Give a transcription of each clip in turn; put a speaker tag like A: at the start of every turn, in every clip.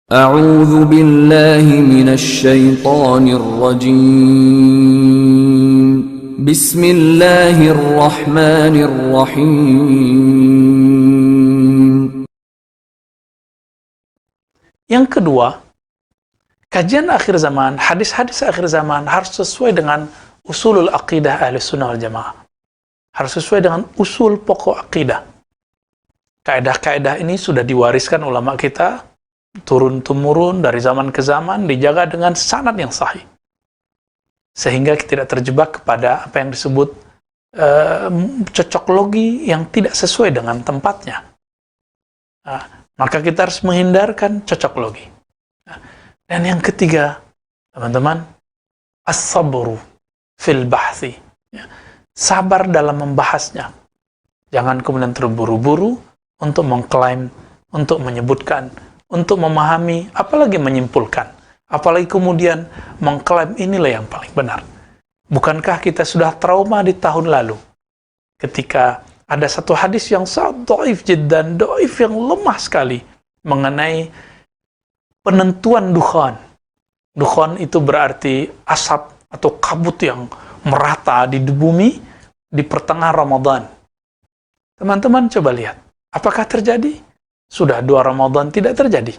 A: أعوذ بالله من الشيطان الرجيم بسم الله الرحمن الرحيم.
B: Yang kedua, kajian akhir zaman, hadis-hadis akhir zaman harus sesuai dengan usulul aqidah ahli sunnah wal jamaah. Harus sesuai dengan usul pokok aqidah. Kaidah-kaidah ini sudah diwariskan ulama kita turun-temurun dari zaman ke zaman, dijaga dengan sanad yang sahih. Sehingga kita tidak terjebak kepada apa yang disebut cocok logi yang tidak sesuai dengan tempatnya. Maka kita harus menghindarkan cocok logi. Dan yang ketiga, teman-teman, as-sabru fil bahthi. Sabar dalam membahasnya. Jangan kemudian terburu-buru untuk mengklaim, untuk menyebutkan, untuk memahami, apalagi menyimpulkan. Apalagi kemudian mengklaim inilah yang paling benar. Bukankah kita sudah trauma di tahun lalu ketika ada satu hadis yang sangat dhaif jiddan, dhaif yang lemah sekali mengenai penentuan dukhan. Dukhan itu berarti asap atau kabut yang merata di bumi di pertengahan Ramadan. Teman-teman coba lihat, apakah terjadi? Sudah 2 Ramadan tidak terjadi.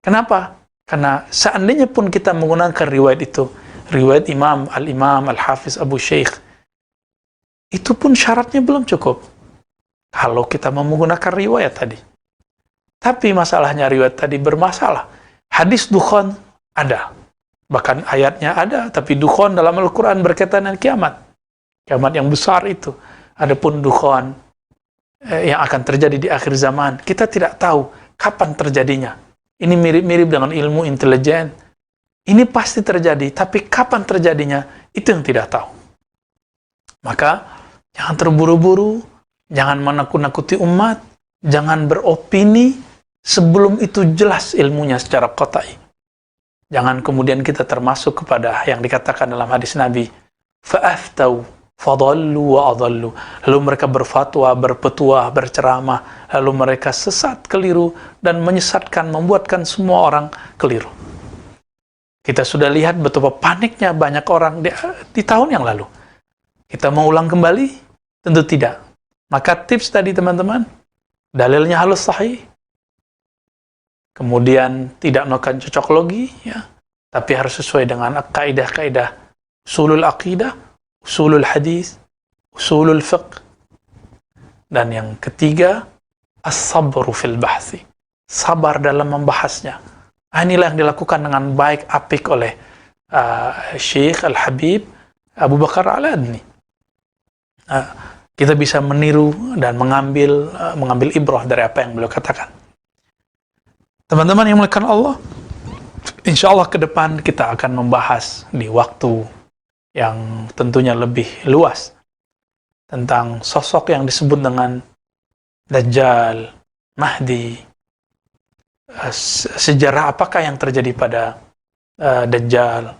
B: Kenapa? Karena seandainya pun kita menggunakan riwayat itu, riwayat Al-Imam Al-Hafiz Abu Syekh, itu pun syaratnya belum cukup. Kalau kita mau menggunakan riwayat tadi. Tapi masalahnya riwayat tadi bermasalah. Hadis dukhan ada. Bahkan ayatnya ada, tapi dukhan dalam Al-Quran berkaitan dengan kiamat. Kiamat yang besar itu. Adapun dukhan yang akan terjadi di akhir zaman, kita tidak tahu kapan terjadinya. Ini mirip-mirip dengan ilmu intelijen. Ini pasti terjadi, tapi kapan terjadinya, itu yang tidak tahu. Maka, jangan terburu-buru, jangan menakut-nakuti umat, jangan beropini sebelum itu jelas ilmunya secara qat'i. Jangan kemudian kita termasuk kepada yang dikatakan dalam hadis Nabi, fa'aftau fadallu wa adallu. Lalu mereka berfatwa, berpetuah, berceramah, lalu mereka sesat, keliru, dan menyesatkan, membuatkan semua orang keliru. Kita sudah lihat betapa paniknya banyak orang di tahun yang lalu. Kita mau ulang kembali? Tentu tidak. Maka tips tadi teman-teman, dalilnya harus sahih, kemudian tidak melakukan cocok logi, ya, tapi harus sesuai dengan kaidah-kaidah usulul aqidah, usulul hadis, usulul fiqh. Dan yang ketiga, as-sabru fil bahthi. Sabar dalam membahasnya. Inilah yang dilakukan dengan baik, apik oleh Syekh Al-Habib Abu Bakar Al-Adni. Kita bisa meniru dan mengambil ibrah dari apa yang beliau katakan. Teman-teman yang melakukan Allah, insya Allah ke depan kita akan membahas di waktu yang tentunya lebih luas tentang sosok yang disebut dengan Dajjal, Mahdi, sejarah apakah yang terjadi pada Dajjal,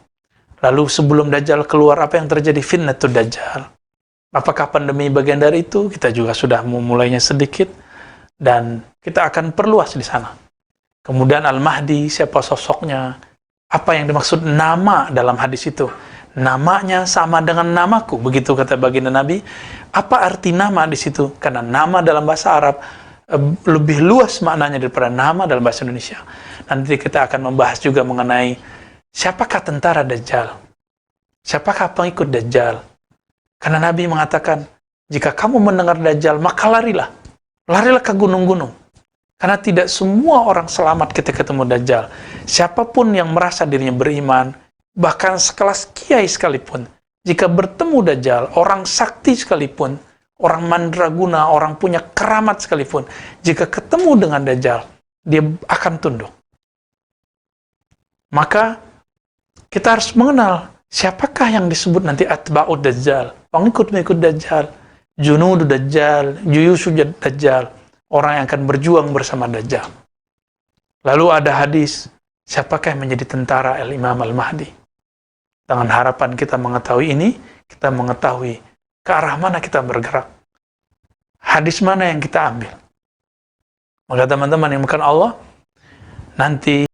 B: lalu sebelum Dajjal keluar apa yang terjadi fitnatul Dajjal, apakah pandemi bagian dari itu, kita juga sudah memulainya sedikit dan kita akan perluas di sana. Kemudian Al-Mahdi, siapa sosoknya, apa yang dimaksud nama dalam hadis itu. Namanya sama dengan namaku, begitu kata baginda Nabi. Apa arti nama di situ? Karena nama dalam bahasa Arab lebih luas maknanya daripada nama dalam bahasa Indonesia. Nanti kita akan membahas juga mengenai siapakah tentara Dajjal, siapakah pengikut Dajjal. Karena Nabi mengatakan, jika kamu mendengar Dajjal, maka larilah ke gunung-gunung. Karena tidak semua orang selamat ketika ketemu Dajjal. Siapapun yang merasa dirinya beriman, bahkan sekelas kiai sekalipun, jika bertemu Dajjal, orang sakti sekalipun, orang mandraguna, orang punya keramat sekalipun, jika ketemu dengan Dajjal, dia akan tunduk. Maka, kita harus mengenal siapakah yang disebut nanti atba'ud Dajjal, pengikut-pengikut Dajjal, junudu Dajjal, juyusu Dajjal, orang yang akan berjuang bersama Dajjal. Lalu ada hadis, siapakah yang menjadi tentara Al-Imam Al-Mahdi? Dengan harapan kita mengetahui ini, kita mengetahui ke arah mana kita bergerak. Hadis mana yang kita ambil. Maka teman-teman yang bukan Allah, nanti